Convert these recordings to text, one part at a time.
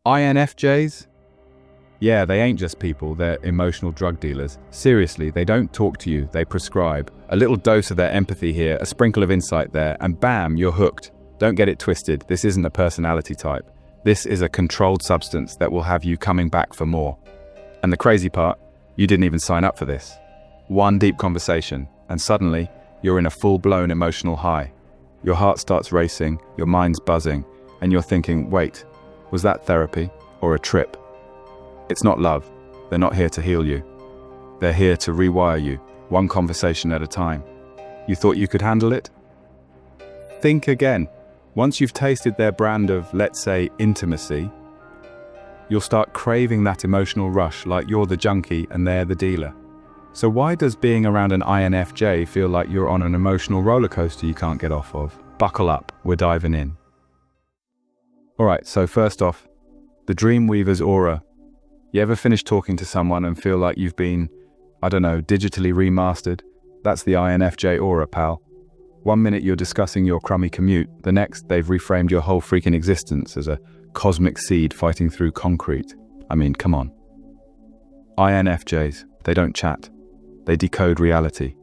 INFJs? Yeah, they ain't just people, they're emotional drug dealers. Seriously, they don't talk to you, they prescribe. A little dose of their empathy here, a sprinkle of insight there, and bam, you're hooked. Don't get it twisted, this isn't a personality type. This is a controlled substance that will have you coming back for more. And the crazy part, you didn't even sign up for this. One deep conversation, and suddenly, you're in a full-blown emotional high. Your heart starts racing, your mind's buzzing, and you're thinking, wait, was that therapy or a trip? It's not love. They're not here to heal you. They're here to rewire you, one conversation at a time. You thought you could handle it? Think again. Once you've tasted their brand of, let's say, intimacy, you'll start craving that emotional rush like you're the junkie and they're the dealer. So why does being around an INFJ feel like you're on an emotional roller coaster you can't get off of? Buckle up, we're diving in. Alright, so first off, the Dreamweaver's aura. You ever finish talking to someone and feel like you've been, digitally remastered? That's the INFJ aura, pal. 1 minute you're discussing your crummy commute, the next they've reframed your whole freaking existence as a cosmic seed fighting through concrete. I mean, come on. INFJs, they don't chat. They decode reality,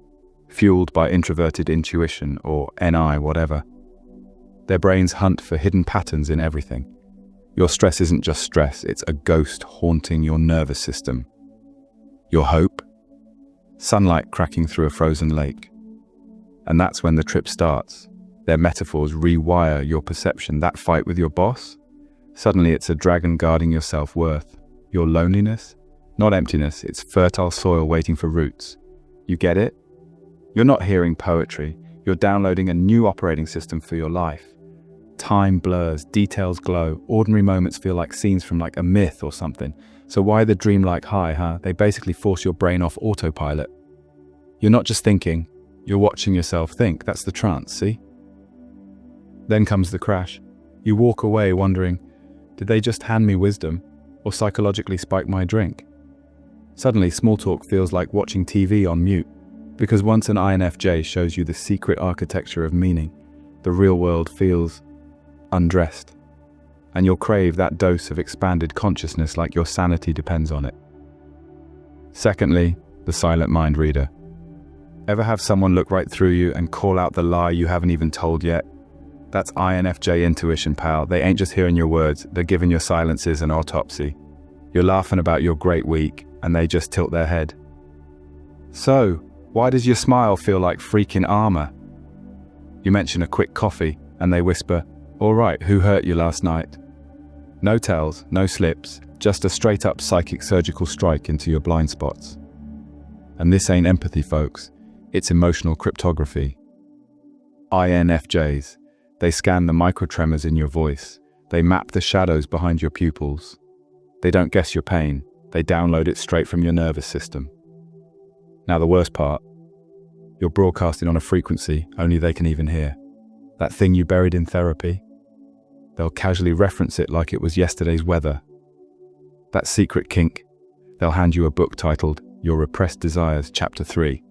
fueled by introverted intuition or NI whatever. Their brains hunt for hidden patterns in everything. Your stress isn't just stress, it's a ghost haunting your nervous system. Your hope? Sunlight cracking through a frozen lake. And that's when the trip starts. Their metaphors rewire your perception. That fight with your boss? Suddenly it's a dragon guarding your self-worth. Your loneliness? Not emptiness, it's fertile soil waiting for roots. You get it? You're not hearing poetry, you're downloading a new operating system for your life. Time blurs, details glow, ordinary moments feel like scenes from like a myth or something. So why the dreamlike high, huh? They basically force your brain off autopilot. You're not just thinking, you're watching yourself think. That's the trance, see? Then comes the crash. You walk away wondering, did they just hand me wisdom or psychologically spike my drink? Suddenly, small talk feels like watching TV on mute, because once an INFJ shows you the secret architecture of meaning, the real world feels undressed, and you'll crave that dose of expanded consciousness like your sanity depends on it. Secondly, the silent mind reader. Ever have someone look right through you and call out the lie you haven't even told yet? That's INFJ intuition, pal. They ain't just hearing your words, they're giving your silences an autopsy. You're laughing about your great week, and they just tilt their head. So, why does your smile feel like freaking armor? You mention a quick coffee, and they whisper, all right, who hurt you last night? No tells, no slips, just a straight-up psychic surgical strike into your blind spots. And this ain't empathy, folks. It's emotional cryptography. INFJs. They scan the microtremors in your voice. They map the shadows behind your pupils. They don't guess your pain. They download it straight from your nervous system. Now the worst part. You're broadcasting on a frequency only they can even hear. That thing you buried in therapy. They'll casually reference it like it was yesterday's weather. That secret kink. They'll hand you a book titled Your Repressed Desires, Chapter 3.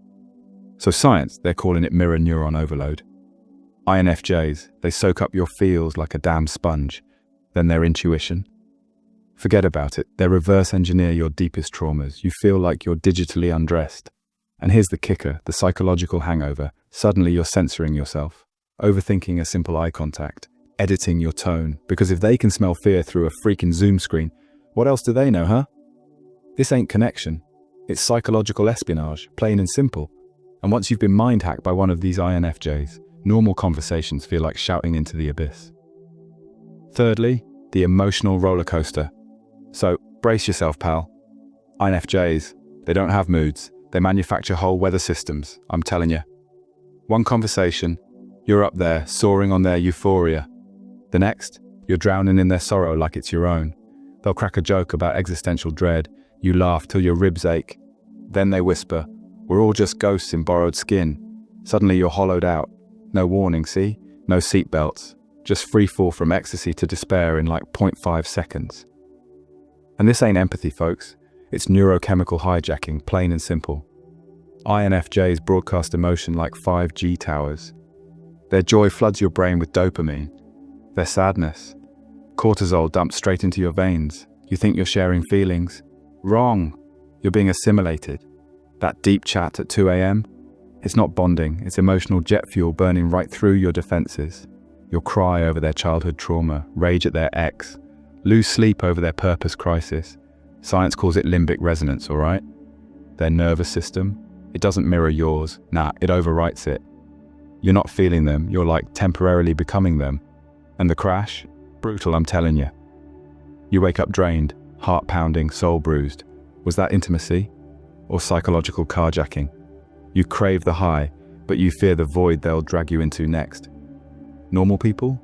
So science, they're calling it mirror neuron overload. INFJs, they soak up your feels like a damn sponge. Then their intuition. Forget about it. They reverse engineer your deepest traumas. You feel like you're digitally undressed. And here's the kicker, the psychological hangover. Suddenly you're censoring yourself, overthinking a simple eye contact, editing your tone. Because if they can smell fear through a freaking Zoom screen, what else do they know, huh? This ain't connection. It's psychological espionage, plain and simple. And once you've been mind-hacked by one of these INFJs, normal conversations feel like shouting into the abyss. Thirdly, the emotional roller coaster. So, brace yourself, pal. INFJs, they don't have moods. They manufacture whole weather systems, I'm telling you. One conversation, you're up there, soaring on their euphoria. The next, you're drowning in their sorrow like it's your own. They'll crack a joke about existential dread. You laugh till your ribs ache. Then they whisper, we're all just ghosts in borrowed skin. Suddenly you're hollowed out. No warning, see? No seatbelts. Just free fall from ecstasy to despair in like 0.5 seconds. And this ain't empathy, folks. It's neurochemical hijacking, plain and simple. INFJs broadcast emotion like 5G towers. Their joy floods your brain with dopamine. Their sadness, Cortisol dumped straight into your veins. You think you're sharing feelings. Wrong. You're being assimilated. That deep chat at 2 a.m., it's not bonding, it's emotional jet fuel burning right through your defenses. You'll cry over their childhood trauma, rage at their ex, lose sleep over their purpose crisis. Science calls it limbic resonance, all right? Their nervous system, it doesn't mirror yours. Nah, it overwrites it. You're not feeling them, you're like temporarily becoming them. And the crash? Brutal, I'm telling you. You wake up drained, heart pounding, soul bruised. Was that intimacy? Or psychological carjacking? You crave the high, but you fear the void they'll drag you into next. Normal people?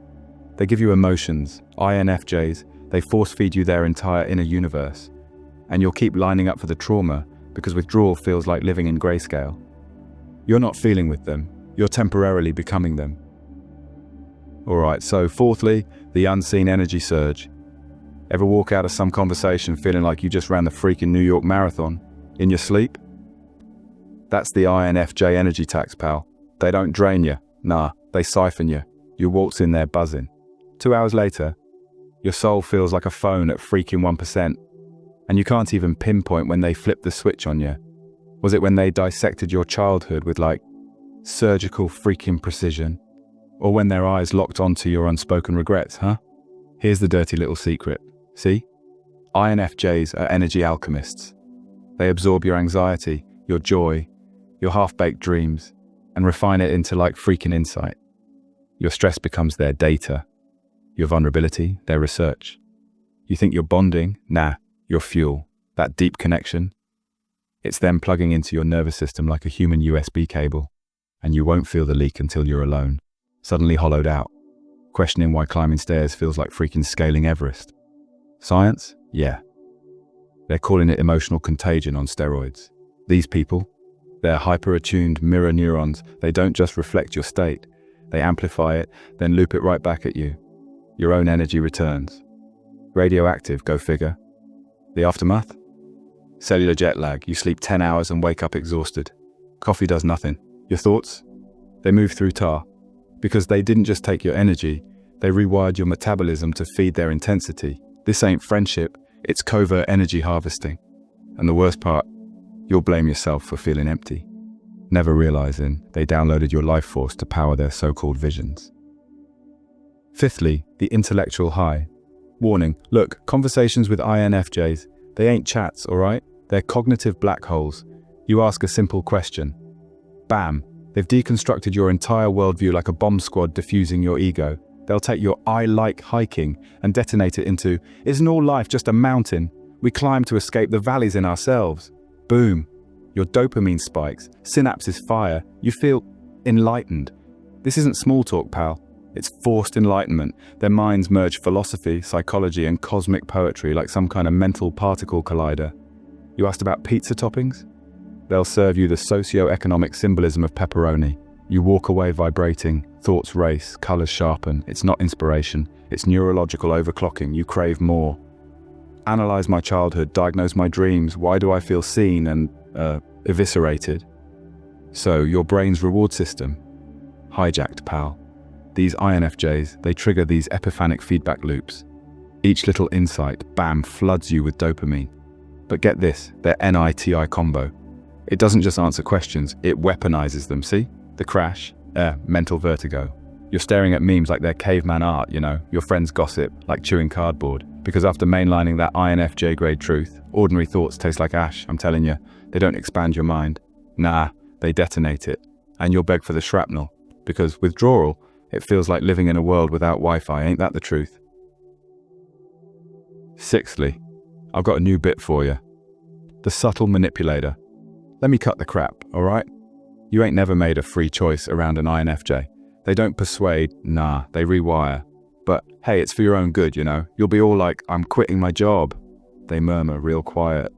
They give you emotions. INFJs, they force feed you their entire inner universe. And you'll keep lining up for the trauma because withdrawal feels like living in grayscale. You're not feeling with them, you're temporarily becoming them. Alright, so fourthly, the unseen energy surge. Ever walk out of some conversation feeling like you just ran the freaking New York Marathon? In your sleep? That's the INFJ energy tax, pal. They don't drain you. Nah, they siphon you. You waltz in there buzzing. 2 hours later, your soul feels like a phone at freaking 1%. And you can't even pinpoint when they flipped the switch on you. Was it when they dissected your childhood with like surgical freaking precision? Or when their eyes locked onto your unspoken regrets, huh? Here's the dirty little secret. See? INFJs are energy alchemists. They absorb your anxiety, your joy, your half-baked dreams, and refine it into like freaking insight. Your stress becomes their data. Your vulnerability, their research. You think you're bonding? Nah, you're fuel. That deep connection. It's them plugging into your nervous system like a human USB cable. And you won't feel the leak until you're alone. Suddenly hollowed out. Questioning why climbing stairs feels like freaking scaling Everest. Science? Yeah. They're calling it emotional contagion on steroids. These people, they're hyper-attuned mirror neurons. They don't just reflect your state. They amplify it, then loop it right back at you. Your own energy returns. Radioactive, go figure. The aftermath? Cellular jet lag. You sleep 10 hours and wake up exhausted. Coffee does nothing. Your thoughts? They move through tar. Because they didn't just take your energy, they rewired your metabolism to feed their intensity. This ain't friendship, it's covert energy harvesting. And the worst part, you'll blame yourself for feeling empty, never realizing they downloaded your life force to power their so-called visions. Fifthly, the intellectual high. Warning, look, conversations with INFJs, they ain't chats, alright? They're cognitive black holes. You ask a simple question. Bam, they've deconstructed your entire worldview like a bomb squad diffusing your ego. They'll take your "I like hiking" and detonate it into, "Isn't all life just a mountain? We climb to escape the valleys in ourselves." Boom. Your dopamine spikes, synapses fire, you feel enlightened. This isn't small talk, pal. It's forced enlightenment. Their minds merge philosophy, psychology, and cosmic poetry like some kind of mental particle collider. You asked about pizza toppings? They'll serve you the socio-economic symbolism of pepperoni. You walk away vibrating, thoughts race, colors sharpen. It's not inspiration, it's neurological overclocking. You crave more. Analyze my childhood, diagnose my dreams. Why do I feel seen and, eviscerated? So, your brain's reward system. Hijacked, pal. These INFJs, they trigger these epiphanic feedback loops. Each little insight, bam, floods you with dopamine. But get this, their NITI combo. It doesn't just answer questions, it weaponizes them, see? The crash, mental vertigo. You're staring at memes like they're caveman art, you know, your friends gossip, like chewing cardboard. Because after mainlining that INFJ grade truth, ordinary thoughts taste like ash, I'm telling you. They don't expand your mind. Nah, they detonate it. And you'll beg for the shrapnel. Because withdrawal, it feels like living in a world without Wi-Fi, ain't that the truth? Sixthly, I've got a new bit for you. The subtle manipulator. Let me cut the crap, alright? You ain't never made a free choice around an INFJ. They don't persuade, nah, they rewire. But hey, it's for your own good, you know? You'll be all like, "I'm quitting my job." They murmur real quiet.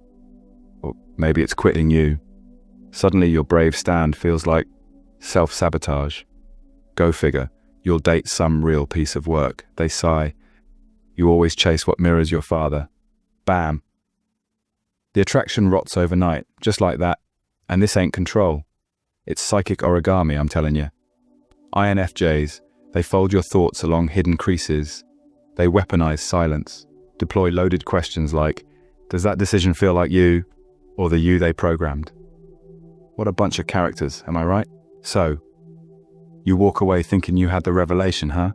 Or maybe it's quitting you. Suddenly your brave stand feels like self-sabotage. Go figure, you'll date some real piece of work. They sigh. You always chase what mirrors your father. Bam. The attraction rots overnight, just like that. And this ain't control. It's psychic origami, I'm telling you. INFJs, they fold your thoughts along hidden creases. They weaponize silence, deploy loaded questions like, does that decision feel like you, or the you they programmed? What a bunch of characters, am I right? So, you walk away thinking you had the revelation, huh?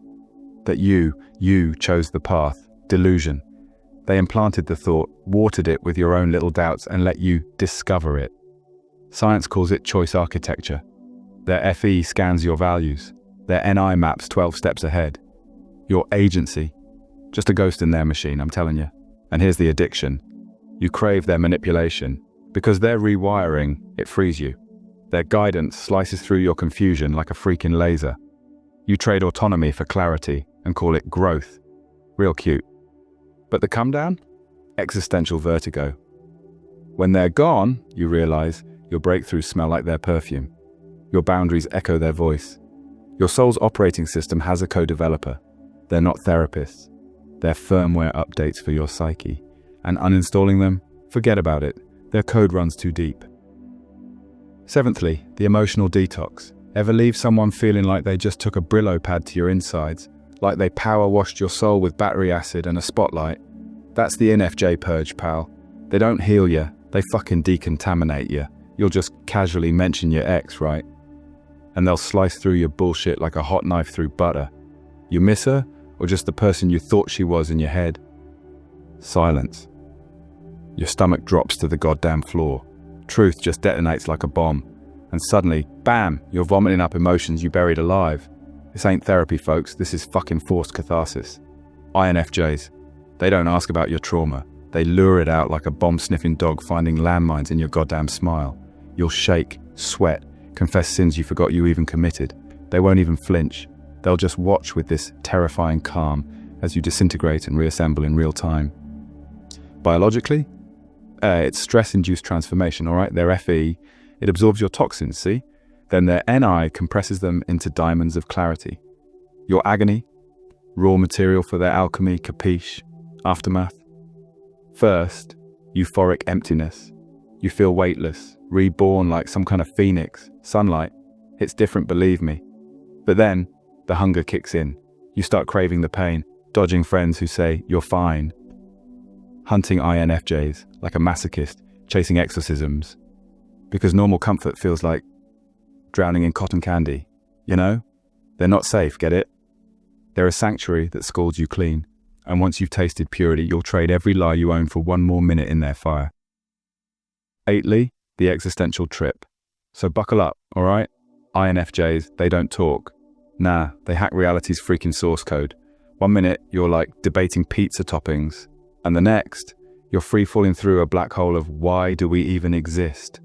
That you chose the path. Delusion. They implanted the thought, watered it with your own little doubts, and let you discover it. Science calls it choice architecture. Their FE scans your values. Their NI maps 12 steps ahead. Your agency. Just a ghost in their machine, I'm telling you. And here's the addiction. You crave their manipulation. Because their rewiring, it frees you. Their guidance slices through your confusion like a freaking laser. You trade autonomy for clarity and call it growth. Real cute. But the come down? Existential vertigo. When they're gone, you realize your breakthroughs smell like their perfume. Your boundaries echo their voice. Your soul's operating system has a co-developer. They're not therapists. They're firmware updates for your psyche. And uninstalling them? Forget about it. Their code runs too deep. Seventhly, the emotional detox. Ever leave someone feeling like they just took a Brillo pad to your insides? Like they power washed your soul with battery acid and a spotlight? That's the INFJ purge, pal. They don't heal you, they fucking decontaminate you. You'll just casually mention your ex, right? And they'll slice through your bullshit like a hot knife through butter. You miss her, or just the person you thought she was in your head? Silence. Your stomach drops to the goddamn floor. Truth just detonates like a bomb. And suddenly, bam, you're vomiting up emotions you buried alive. This ain't therapy, folks. This is fucking forced catharsis. INFJs. They don't ask about your trauma. They lure it out like a bomb-sniffing dog finding landmines in your goddamn smile. You'll shake, sweat, confess sins you forgot you even committed. They won't even flinch. They'll just watch with this terrifying calm as you disintegrate and reassemble in real time. Biologically? It's stress-induced transformation, all right? Their FE, it absorbs your toxins, see? Then their NI compresses them into diamonds of clarity. Your agony? Raw material for their alchemy, capiche? Aftermath? First, euphoric emptiness. You feel weightless, reborn like some kind of phoenix. Sunlight. It's different, believe me. But then, the hunger kicks in. You start craving the pain, dodging friends who say, you're fine. Hunting INFJs, like a masochist, chasing exorcisms. Because normal comfort feels like drowning in cotton candy. You know? They're not safe, get it? They're a sanctuary that scalds you clean. And once you've tasted purity, you'll trade every lie you own for one more minute in their fire. Eighthly, the existential trip. So buckle up, alright? INFJs, they don't talk. Nah, they hack reality's freaking source code. 1 minute, you're like debating pizza toppings. And the next, you're free falling through a black hole of why do we even exist?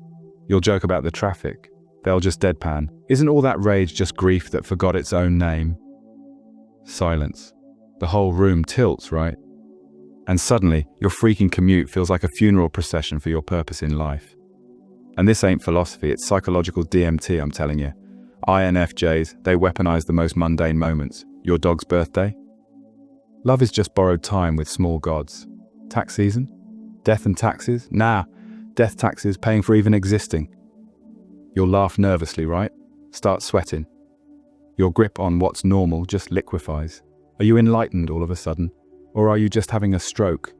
You'll joke about the traffic. They'll just deadpan. Isn't all that rage just grief that forgot its own name? Silence. The whole room tilts, right? And suddenly, your freaking commute feels like a funeral procession for your purpose in life. And this ain't philosophy, it's psychological DMT, I'm telling you. INFJs, they weaponize the most mundane moments. Your dog's birthday? Love is just borrowed time with small gods. Tax season? Death and taxes? Nah, death taxes paying for even existing. You'll laugh nervously, right? Start sweating. Your grip on what's normal just liquefies. Are you enlightened all of a sudden? Or are you just having a stroke?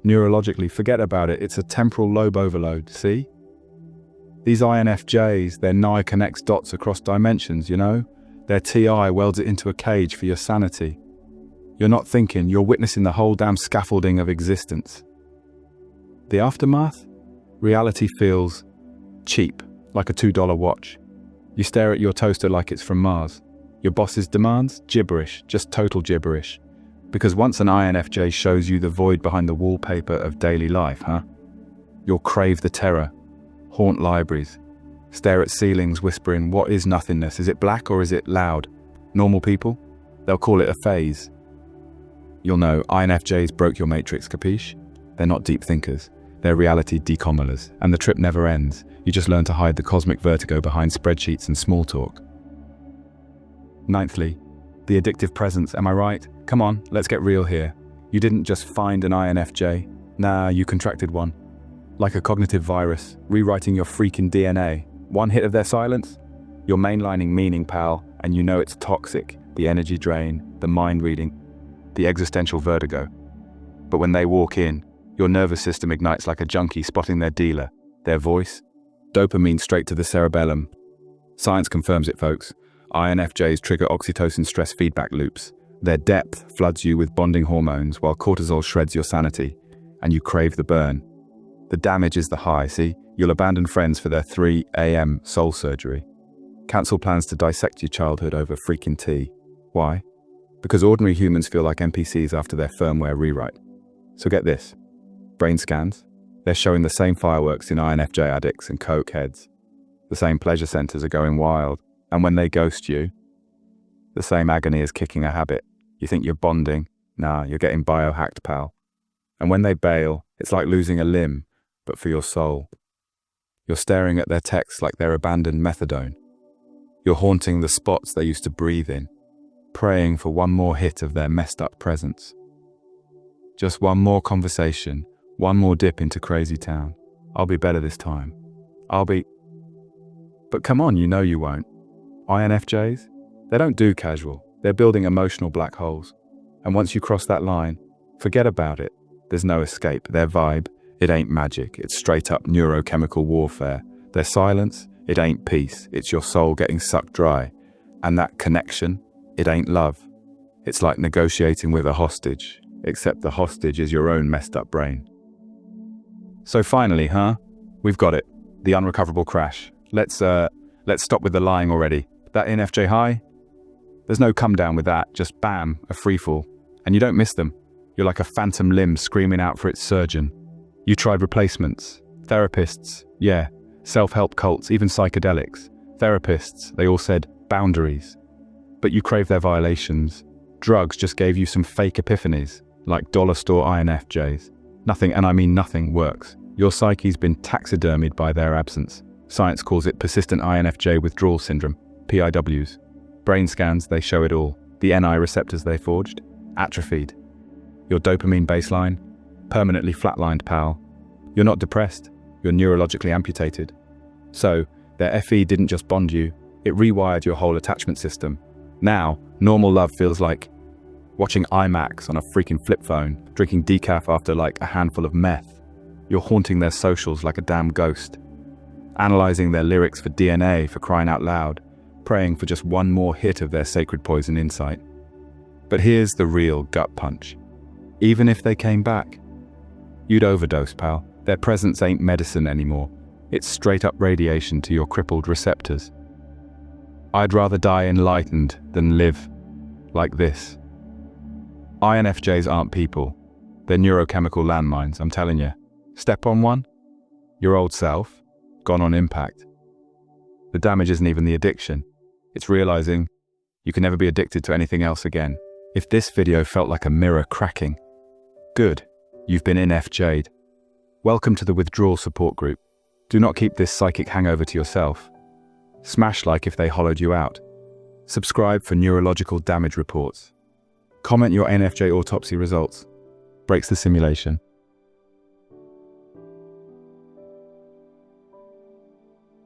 Neurologically, forget about it. It's a temporal lobe overload, see? These INFJs, their NI connects dots across dimensions, you know? Their TI welds it into a cage for your sanity. You're not thinking, you're witnessing the whole damn scaffolding of existence. The aftermath? Reality feels cheap, like a $2 watch. You stare at your toaster like it's from Mars. Your boss's demands? Gibberish, just total gibberish. Because once an INFJ shows you the void behind the wallpaper of daily life, huh? You'll crave the terror, haunt libraries, stare at ceilings whispering, what is nothingness? Is it black or is it loud? Normal people? They'll call it a phase. You'll know INFJs broke your matrix, capiche? They're not deep thinkers. They're reality decommelers, and the trip never ends. You just learn to hide the cosmic vertigo behind spreadsheets and small talk. Ninthly, the addictive presence, am I right? Come on, let's get real here. You didn't just find an INFJ. Nah, you contracted one. Like a cognitive virus, rewriting your freaking DNA. One hit of their silence? You're mainlining meaning, pal, and you know it's toxic. The energy drain, the mind reading. the existential vertigo. But when they walk in, your nervous system ignites like a junkie spotting their dealer, their voice. Dopamine straight to the cerebellum. Science confirms it, folks. INFJs trigger oxytocin stress feedback loops. Their depth floods you with bonding hormones while cortisol shreds your sanity, and you crave the burn. The damage is the high, see? You'll abandon friends for their 3 a.m. soul surgery. Cancel plans to dissect your childhood over freaking tea. Why? Because ordinary humans feel like NPCs after their firmware rewrite. So get this. Brain scans. They're showing the same fireworks in INFJ addicts and coke heads. The same pleasure centers are going wild. And when they ghost you, the same agony is kicking a habit. You think you're bonding. Nah, you're getting biohacked, pal. And when they bail, it's like losing a limb, but for your soul. You're staring at their texts like they're abandoned methadone. You're haunting the spots they used to breathe in, praying for one more hit of their messed up presence. Just one more conversation, one more dip into crazy town. I'll be better this time. But come on, you know you won't. INFJs? They don't do casual. They're building emotional black holes. And once you cross that line, forget about it. There's no escape. Their vibe, it ain't magic. It's straight up neurochemical warfare. Their silence, it ain't peace. It's your soul getting sucked dry. And that connection, it ain't love. It's like negotiating with a hostage, except the hostage is your own messed up brain. So finally, we've got it. The unrecoverable crash. Let's stop with the lying already. That INFJ high? There's no come down with that, just bam, a freefall. And you don't miss them. You're like a phantom limb screaming out for its surgeon. You tried replacements, therapists, yeah, self-help cults, even psychedelics. Therapists, they all said boundaries. But you crave their violations. Drugs just gave you some fake epiphanies, like dollar store INFJs. Nothing, and I mean nothing, works. Your psyche's been taxidermied by their absence. Science calls it persistent INFJ withdrawal syndrome, PIWs. Brain scans, they show it all. The NI receptors they forged, atrophied. Your dopamine baseline, permanently flatlined, pal. You're not depressed, you're neurologically amputated. So, their FE didn't just bond you, it rewired your whole attachment system. Now, normal love feels like watching IMAX on a freaking flip phone, drinking decaf after like a handful of meth. You're haunting their socials like a damn ghost. Analyzing their lyrics for DNA, for crying out loud, praying for just one more hit of their sacred poison insight. But here's the real gut punch. Even if they came back, you'd overdose, pal. Their presence ain't medicine anymore. It's straight up radiation to your crippled receptors. I'd rather die enlightened than live like this. INFJs aren't people. They're neurochemical landmines, I'm telling you. Step on one, your old self, gone on impact. The damage isn't even the addiction. It's realizing you can never be addicted to anything else again. If this video felt like a mirror cracking, good, you've been INFJ'd. Welcome to the withdrawal support group. Do not keep this psychic hangover to yourself. Smash like if they hollowed you out. Subscribe for neurological damage reports. Comment your INFJ autopsy results. Breaks the simulation.